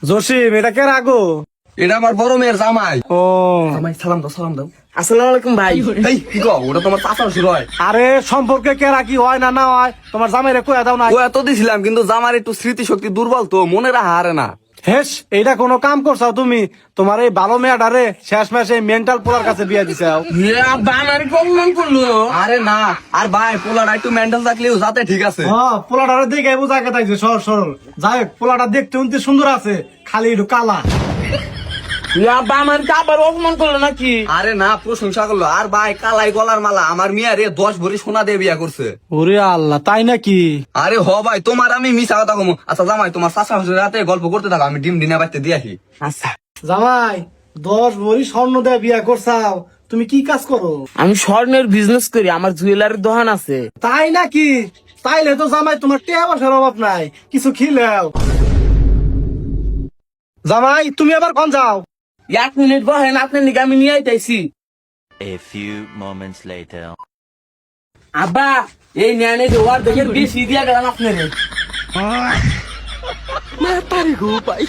জসিম, এটা কে রাগো? এটা আমার বড় মেয়ের জামাই। ও জামাই সালাম দাও, সালাম দাও। আসসালামু আলাইকুম ভাই। এই কি কও, ওটা তোমার চাচা শ্বশুর হয়। আরে সম্পর্কে কে রাখি হয় না না হয়, তোমার জামাই রে কয়ে দাও না। ও এত দিছিলাম, কিন্তু জামার একটু স্মৃতিশক্তি দুর্বল, তো মনে রাখা হারে না। হেস, এইটা কোনো কাম করছাও তুমি? তোমার এই ভালো মেয়েটারে শেষ মাসে মেন্টাল পোলার কাছে বিয়া দিছাও। আব্বা আমার অপমান করলো। আরে না, আর ভাই পোলাটা একটু মেন্টাল থাকলেও যাতে ঠিক আছে। হ্যাঁ, পোলাটারে দেখে বুঝা কে থাকছে সরল সরল। যাই হোক, পোলাটা দেখতে উনতে সুন্দর আছে, খালি একটু কালা। আব্বা আমার আবার অপমান করলো নাকি? আরে না, প্রশংসা করলো। আর ভাই কালাই গলার মালা, আমার মিয়া রে 10 ভরি সোনা দিয়ে বিয়া করছে। ওরে আল্লাহ, তাই নাকি? আরে হ ভাই, তোমার আমি মিশা কথা কমু। আচ্ছা জামাই, তোমার চাচা শ্বশুর রাতে গল্প করতে থাকো, আমি ডিম ডিনা বাইতে দিয়ে আসি। আচ্ছা, জামাই, 10 ভরি স্বর্ণ দিয়ে বিয়া করছাও, তুমি কি কাজ করো? আমি স্বর্ণের বিজনেস করি, আমার জুয়েলারির দোকান আছে। তাই নাকি? তাইলে তো জামাই তোমার টাকা পয়সার অভাব নাই, কিছু খিলেও। জামাই, তুমি আবার কোন যাও? 1 মিনিট বহেন, আপনার নিকে আমি নিয়ে আইতাইছি। A few moments later. আব্বা, এই নেনে জোয়ার দেখে বেশি দিয়া গেলাম আপনারে। তারি গো ভাই।